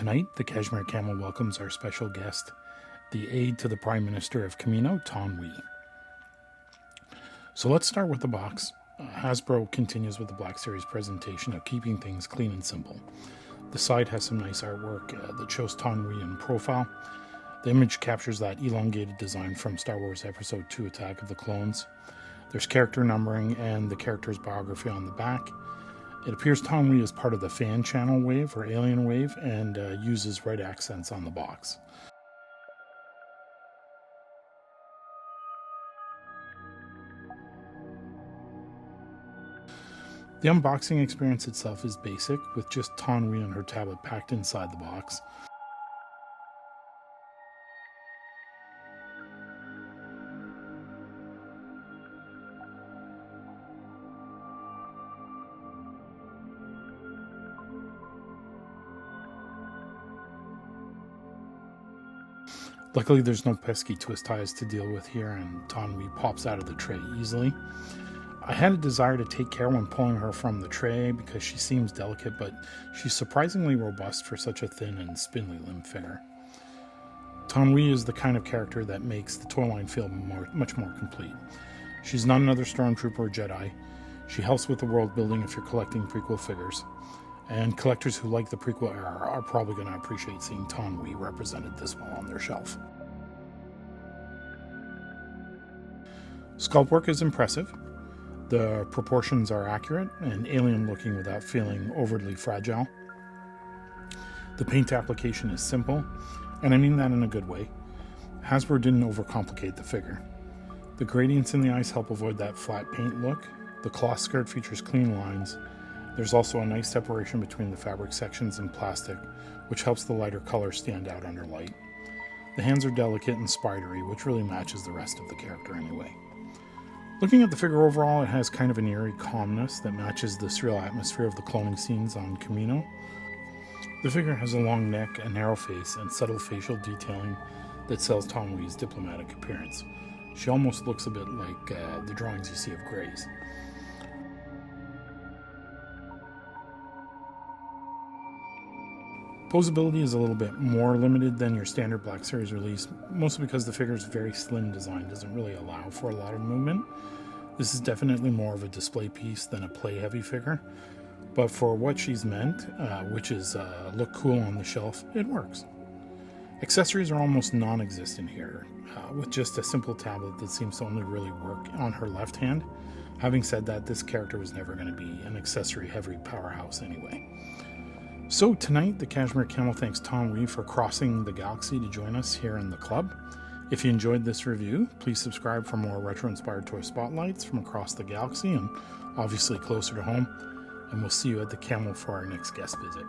Tonight, the Cashmere Camel welcomes our special guest, the aide to the Prime Minister of Camel, Taun We. So let's start with the box. Hasbro continues with the Black Series presentation of keeping things clean and simple. The side has some nice artwork that shows Taun We in profile. The image captures that elongated design from Star Wars Episode 2 Attack of the Clones. There's character numbering and the character's biography on the back. It appears Taun We is part of the fan channel wave or alien wave and uses red accents on the box. The unboxing experience itself is basic, with just Taun We and her tablet packed inside the box. Luckily, there's no pesky twist ties to deal with here, and Taun We pops out of the tray easily. I had a desire to take care when pulling her from the tray because she seems delicate, but she's surprisingly robust for such a thin and spindly limb figure. Taun We is the kind of character that makes the toy line feel much more complete. She's not another Stormtrooper or Jedi. She helps with the world building if you're collecting prequel figures. And collectors who like the prequel era are probably going to appreciate seeing Taun We represented this well on their shelf. Sculpt work is impressive. The proportions are accurate and alien looking without feeling overly fragile. The paint application is simple, and I mean that in a good way. Hasbro didn't overcomplicate the figure. The gradients in the eyes help avoid that flat paint look. The cloth skirt features clean lines. There's also a nice separation between the fabric sections and plastic, which helps the lighter color stand out under light. The hands are delicate and spidery, which really matches the rest of the character anyway. Looking at the figure overall, it has kind of an eerie calmness that matches the surreal atmosphere of the cloning scenes on Camino. The figure has a long neck, a narrow face, and subtle facial detailing that sells Taun We's diplomatic appearance. She almost looks a bit like the drawings you see of Greys. Posability is a little bit more limited than your standard Black Series release, mostly because the figure's very slim design doesn't really allow for a lot of movement. This is definitely more of a display piece than a play-heavy figure, but for what she's meant, which is look cool on the shelf, it works. Accessories are almost non-existent here, with just a simple tablet that seems to only really work on her left hand. Having said that, this character was never going to be an accessory-heavy powerhouse anyway. So tonight, the Cashmere Camel thanks Taun We for crossing the galaxy to join us here in the club. If you enjoyed this review, please subscribe for more retro-inspired toy spotlights from across the galaxy and obviously closer to home. And we'll see you at the Camel for our next guest visit.